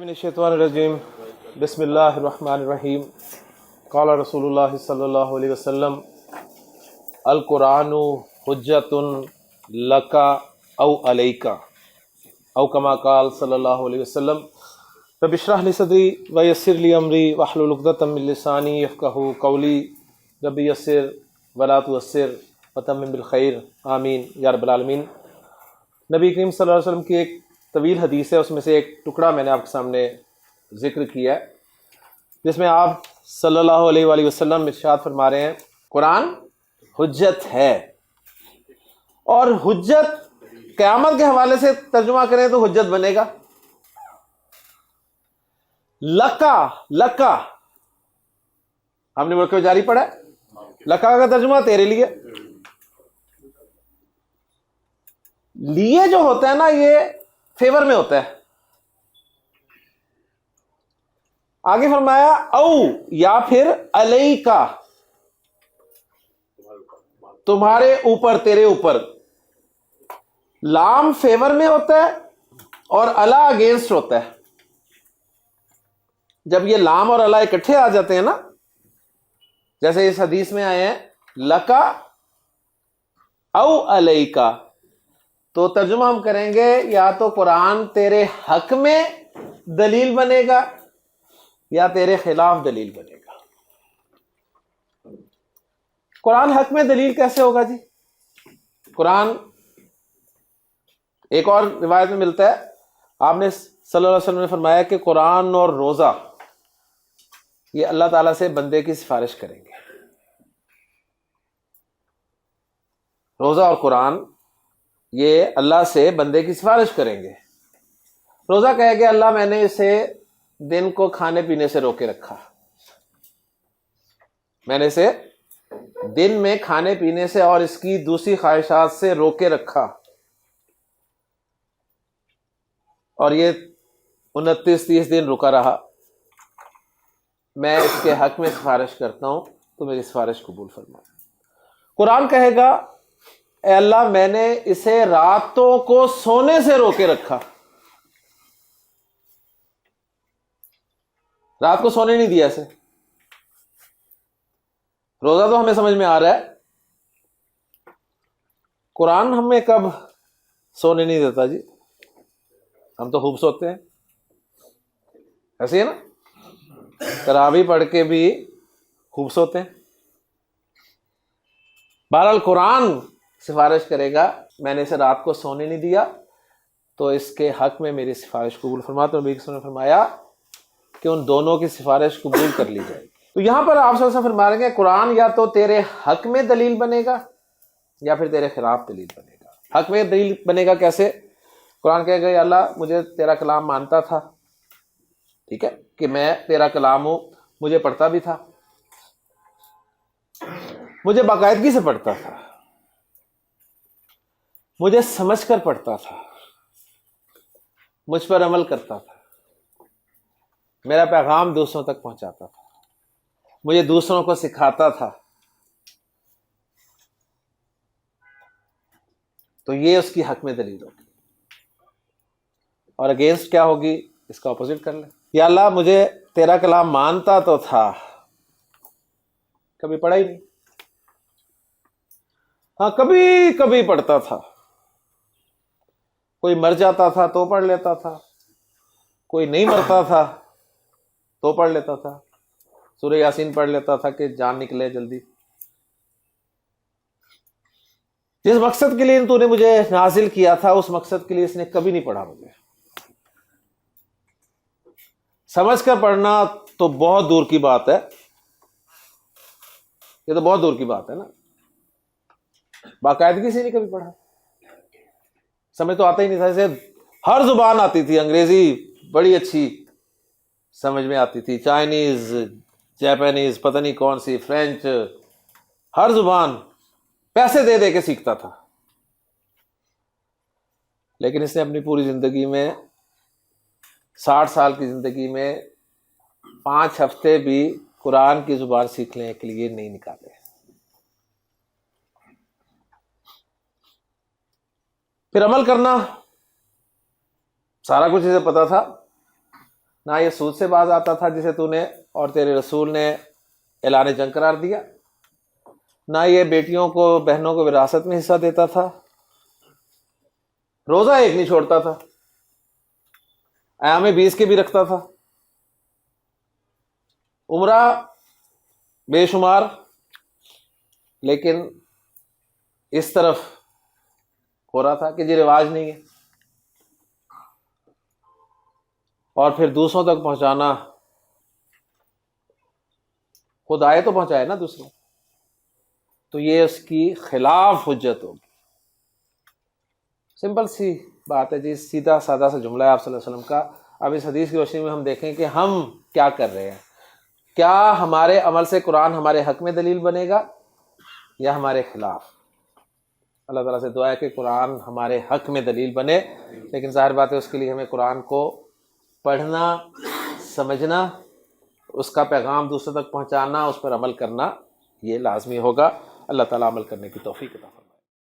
من الشیطان الرجیم بسم اللہ الرحمن الرحیم قال رسول اللہ صلی اللہ علیہ وسلم القرآن حجۃ لک او علیک او کما قال صلی اللہ علیہ وسلم رب اشرح لی صدری ویسر لی امری واحلل عقدۃ من لسانی یفقہوا قولی رب یسر ولا تعسر وتمم بالخیر آمین یا رب العالمین۔ نبی کریم صلی اللہ علیہ وسلم کی ایک طویل حدیث ہے، اس میں سے ایک ٹکڑا میں نے آپ کے سامنے ذکر کیا ہے، جس میں آپ صلی اللہ علیہ وآلہ وسلم ارشاد فرما رہے ہیں قرآن حجت ہے، اور حجت قیامت کے حوالے سے ترجمہ کریں تو حجت بنے گا لکا ہم نے مرکب جاری پڑھا ہے، لکا کا ترجمہ تیرے لیے جو ہوتا ہے نا، یہ فیور میں ہوتا ہے۔ آگے فرمایا او یا پھر علیکا، تمہارے اوپر، تیرے اوپر۔ لام فیور میں ہوتا ہے اور الا اگینسٹ ہوتا ہے۔ جب یہ لام اور الا اکٹھے آ جاتے ہیں نا، جیسے اس حدیث میں آئے ہیں لکا او علیکا، تو ترجمہ ہم کریں گے یا تو قرآن تیرے حق میں دلیل بنے گا یا تیرے خلاف دلیل بنے گا۔ قرآن حق میں دلیل کیسے ہوگا جی؟ قرآن ایک اور روایت میں ملتا ہے، آپ نے صلی اللہ علیہ وسلم نے فرمایا کہ قرآن اور روزہ یہ اللہ تعالیٰ سے بندے کی سفارش کریں گے۔ روزہ اور قرآن یہ اللہ سے بندے کی سفارش کریں گے۔ روزہ کہے گا اللہ میں نے اسے دن کو کھانے پینے سے روکے رکھا، میں نے اسے دن میں کھانے پینے سے اور اس کی دوسری خواہشات سے روکے رکھا، اور یہ 29-30 دن رکا رہا، میں اس کے حق میں سفارش کرتا ہوں تو میری سفارش قبول فرما۔ قرآن کہے گا اے اللہ میں نے اسے راتوں کو سونے سے روکے رکھا، رات کو سونے نہیں دیا اسے۔ روزہ تو ہمیں سمجھ میں آ رہا ہے، قرآن ہمیں کب سونے نہیں دیتا جی؟ ہم تو خوب سوتے ہیں، ایسے ہے نا، تراویح پڑھ کے بھی خوب سوتے ہیں۔ بہرحال قرآن سفارش کرے گا میں نے اسے رات کو سونے نہیں دیا تو اس کے حق میں میری سفارش قبول فرما۔ تو نبی نے فرمایا کہ ان دونوں کی سفارش قبول کر لی جائے گی۔ تو یہاں پر آپ صلی اللہ علیہ وسلم فرما رہے ہیں کہ قرآن یا تو تیرے حق میں دلیل بنے گا یا پھر تیرے خلاف دلیل بنے گا۔ حق میں دلیل بنے گا کیسے؟ قرآن کہے گا یا اللہ مجھے تیرا کلام مانتا تھا، ٹھیک ہے کہ میں تیرا کلام ہوں، مجھے پڑھتا بھی تھا، مجھے باقاعدگی سے پڑھتا تھا، مجھے سمجھ کر پڑھتا تھا، مجھ پر عمل کرتا تھا، میرا پیغام دوسروں تک پہنچاتا تھا، مجھے دوسروں کو سکھاتا تھا، تو یہ اس کی حق میں دلیل ہوگی۔ اور اگینسٹ کیا ہوگی؟ اس کا اپوزٹ کر لیں، یا اللہ مجھے تیرا کلام مانتا تو تھا، کبھی پڑھا ہی نہیں، ہاں کبھی کبھی پڑھتا تھا، کوئی مر جاتا تھا تو پڑھ لیتا تھا، کوئی نہیں مرتا تھا تو پڑھ لیتا تھا، سورہ یاسین پڑھ لیتا تھا کہ جان نکلے جلدی۔ جس مقصد کے لیے تو نے مجھے نازل کیا تھا اس مقصد کے لیے اس نے کبھی نہیں پڑھا مجھے۔ سمجھ کر پڑھنا تو بہت دور کی بات ہے، یہ تو بہت دور کی بات ہے نا، باقاعدگی سے نہیں کبھی پڑھا، سمجھ تو آتا ہی نہیں تھا۔ جیسے ہر زبان آتی تھی، انگریزی بڑی اچھی سمجھ میں آتی تھی، چائنیز، جاپانیز، پتہ نہیں کون سی، فرینچ، ہر زبان پیسے دے دے کے سیکھتا تھا، لیکن اس نے اپنی پوری زندگی میں 60 سال کی زندگی میں 5 ہفتے بھی قرآن کی زبان سیکھنے کے لیے نہیں نکالے۔ پھر عمل کرنا، سارا کچھ اسے پتا تھا، نہ یہ سود سے باز آتا تھا جسے تو نے اور تیرے رسول نے اعلان جنگ قرار دیا، نہ یہ بیٹیوں کو بہنوں کو وراثت میں حصہ دیتا تھا، روزہ ایک نہیں چھوڑتا تھا، ایام 20 کے بھی رکھتا تھا، عمرہ بے شمار، لیکن اس طرف ہو رہا تھا کہ یہ رواج نہیں ہے، اور پھر دوسروں تک پہنچانا، خود آئے تو پہنچائے نا دوسروں، تو یہ اس کی خلاف حجت ہوگی۔ سمپل سی بات ہے جی، سیدھا سادہ سا جملہ ہے آپ صلی اللہ علیہ وسلم کا۔ اب اس حدیث کی روشنی میں ہم دیکھیں کہ ہم کیا کر رہے ہیں، کیا ہمارے عمل سے قرآن ہمارے حق میں دلیل بنے گا یا ہمارے خلاف؟ اللہ تعالیٰ سے دعا ہے کہ قرآن ہمارے حق میں دلیل بنے، لیکن ظاہر بات ہے اس کے لیے ہمیں قرآن کو پڑھنا، سمجھنا، اس کا پیغام دوسروں تک پہنچانا، اس پر عمل کرنا، یہ لازمی ہوگا۔ اللہ تعالیٰ عمل کرنے کی توفیق عطا فرمائے۔